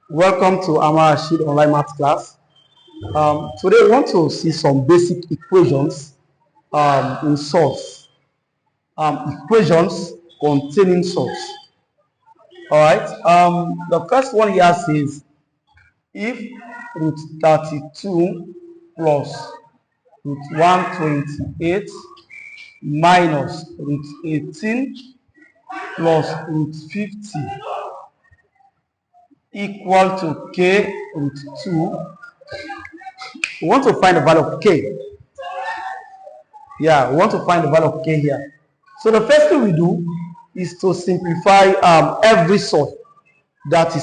Welcome to Amar Rashid online math class. Today we want to see some basic equations in source. Equations containing source. Alright. The first one here says if root 32 plus root 128 minus root 18 plus root 50 equal to k root 2. We want to find the value of k. Yeah, we want to find the value of k here. So the first thing we do is to simplify every source that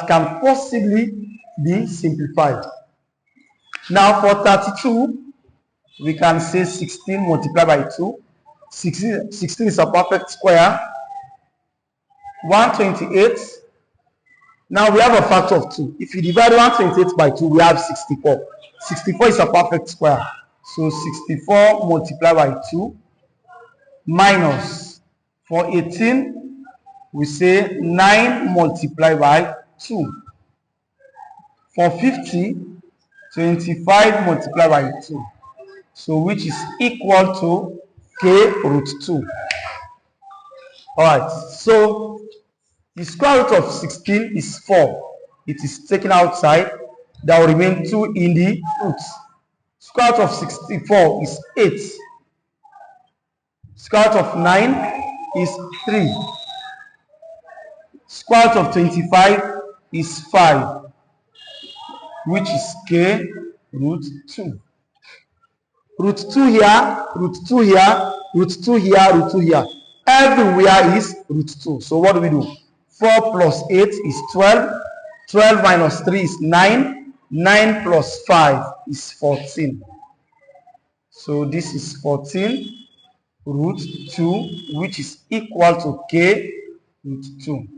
can possibly be simplified. Now for 32, we can say 16 multiplied by 2. 16 is a perfect square. 128. Now we have a factor of 2. If you divide 128 by 2, we have 64. 64 is a perfect square. So 64 multiplied by 2 minus, for 18, we say 9 multiplied by 2. For 50, 25 multiplied by 2. So which is equal to k root 2. Alright, so the square root of 16 is 4. It is taken outside. There will remain 2 in the root. Square root of 64 is 8. Square root of 9 is 3. Square root of 25 is 5, which is k root 2. Root 2 here, root 2 here, root 2 here, root 2 here. Everywhere is root 2. So what do we do? 4 plus 8 is 12. 12 minus 3 is 9. 9 plus 5 is 14. So this is 14 root 2, which is equal to k root 2.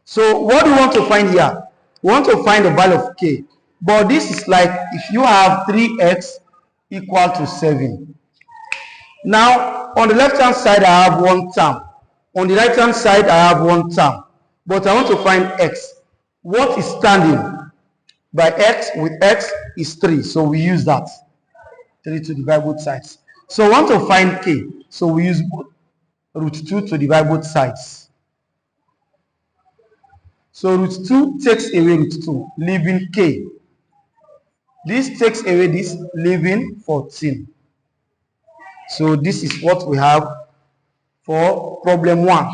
So what do we want to find here? We want to find the value of k. But this is like if you have 3x equal to 7. Now, on the left-hand side, I have one term. On the right-hand side, I have one term. But I want to find x. What is standing by x with x is 3. So we use that. 3 to divide both sides. So I want to find k. So we use root 2 to divide both sides. So root 2 takes away root 2, leaving k. This takes away this, leaving 14. So this is what we have for problem 1.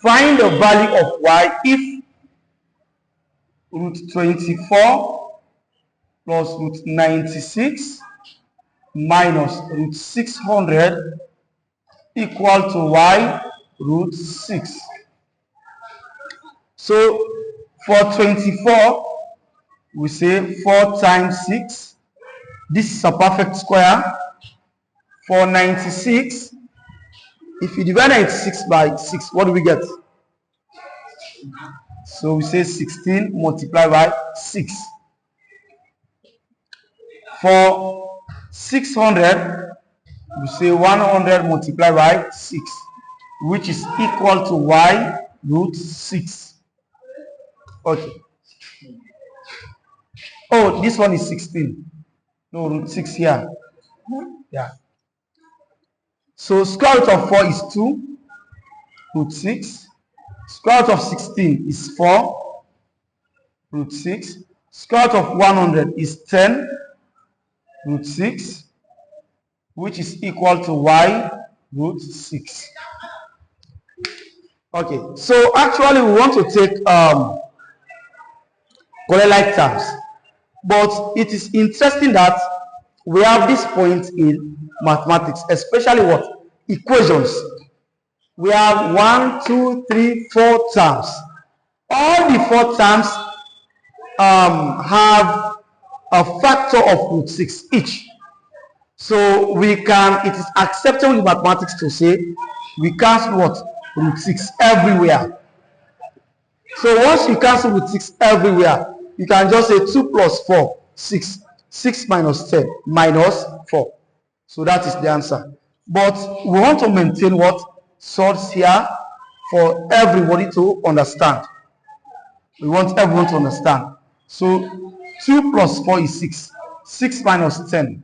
Find the value of y if root 24 plus root 96 minus root 600 equal to y root 6. So for 24, we say 4 times 6. This is a perfect square. For 96, if you divide 96 by 6, what do we get? So we say 16 multiplied by 6. For 600, we say 100 multiplied by 6, which is equal to y root 6. Okay. Oh, this one is 16. No, root 6 here. Yeah. So square root of 4 is 2. Root 6. Square root of 16 is 4. Root 6. Square root of 100 is 10. Root 6. Which is equal to y root 6. Okay. So actually we want to take correlate terms. But it is interesting that we have this point in mathematics, especially what? Equations. We have 1, 2, 3, 4 terms. All the 4 terms have a factor of root 6 each. So we can, it is acceptable in mathematics to say we cancel what? Root 6 everywhere. So once you cancel root 6 everywhere, you can just say 2 plus 4, 6. 6 minus 10 minus 4. So that is the answer. But we want to maintain what? Surds here for everybody to understand. We want everyone to understand. So 2 plus 4 is 6. 6 minus 10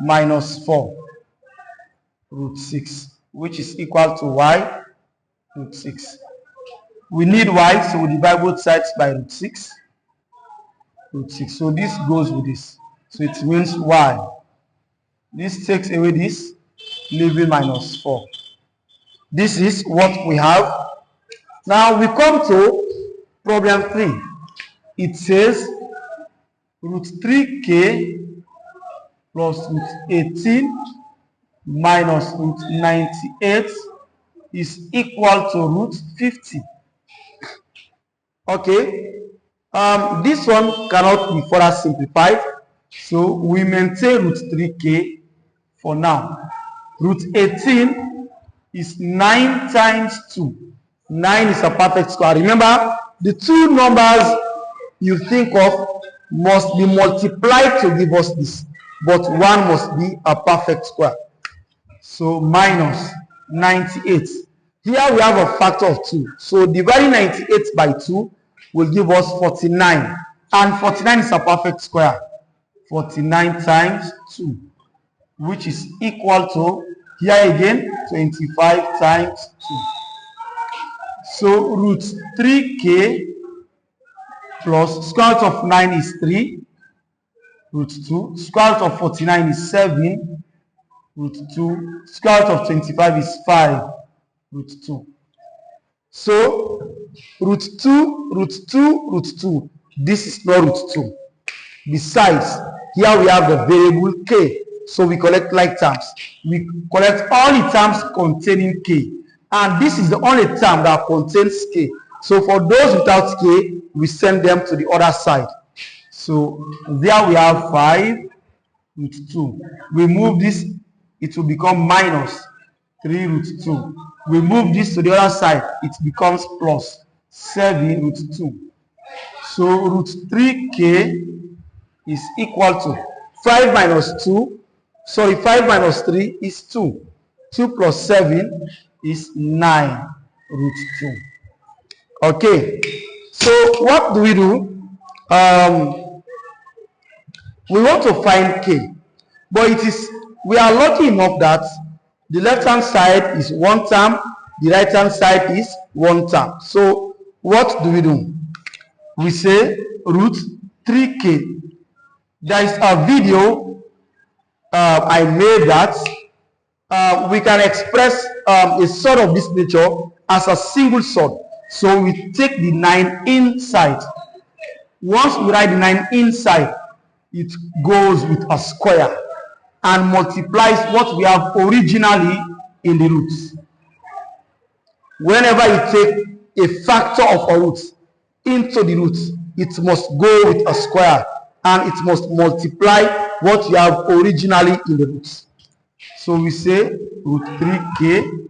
minus 4 root 6, which is equal to y root 6. We need y, so we divide both sides by root 6. Root 6. So this goes with this. So it means y. This takes away this, leaving minus 4. This is what we have. Now we come to problem 3. It says root 3k plus root 18 minus root 98 is equal to root 50. Okay, this one cannot be further simplified, so we maintain root 3k for now. Root 18 is 9 times 2. 9 is a perfect square. Remember, the two numbers you think of must be multiplied to give us this, but one must be a perfect square. So minus 98. Here we have a factor of 2. So dividing 98 by 2 will give us 49. And 49 is a perfect square. 49 times 2, which is equal to, here again, 25 times 2. So root 3k plus square root of 9 is 3, root 2. Square root of 49 is 7, root 2. Square root of 25 is 5, root 2. So root 2, root 2, root 2. This is not root 2. Besides, here we have the variable k. So we collect like terms. We collect all the terms containing k. And this is the only term that contains k. So for those without k, we send them to the other side. So there we have 5 root 2. We move this, it will become minus 3 root 2. We move this to the other side, it becomes plus 7 root 2. So root 3k is equal to 5 minus 2, 5 minus 3 is 2. 2 plus 7 is 9 root 2. Okay, so what do? We want to find k, but we are lucky enough that the left hand side is one term, the right hand side is one term. So what do? We say root 3k. There is a video I made that we can express a surd of this nature as a single surd. So we take the 9 inside. Once we write the 9 inside, it goes with a square and multiplies what we have originally in the roots. Whenever you take a factor of a root into the root, it must go with a square and it must multiply what you have originally in the roots. So we say root 3k.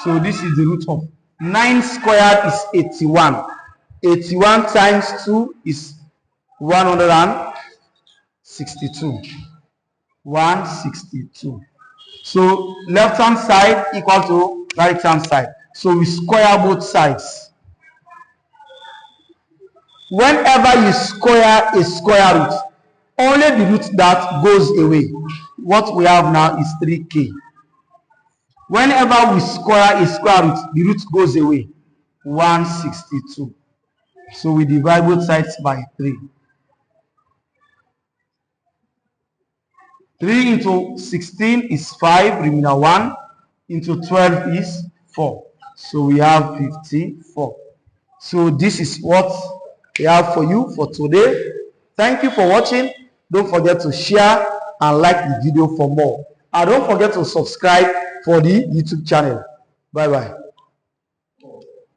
So this is the root of 9 squared is 81. 81 times 2 is 162. 162. So left hand side equal to right hand side. So we square both sides. Whenever you square a square root, only the root that goes away. What we have now is 3k. Whenever we square a square root, the root goes away. 162. So we divide both sides by 3. 3 into 16 is 5, remainder 1. Into 12 is 4. So we have 54. So this is what we have for you for today. Thank you for watching. Don't forget to share and like the video for more. And don't forget to subscribe for the YouTube channel. Bye bye.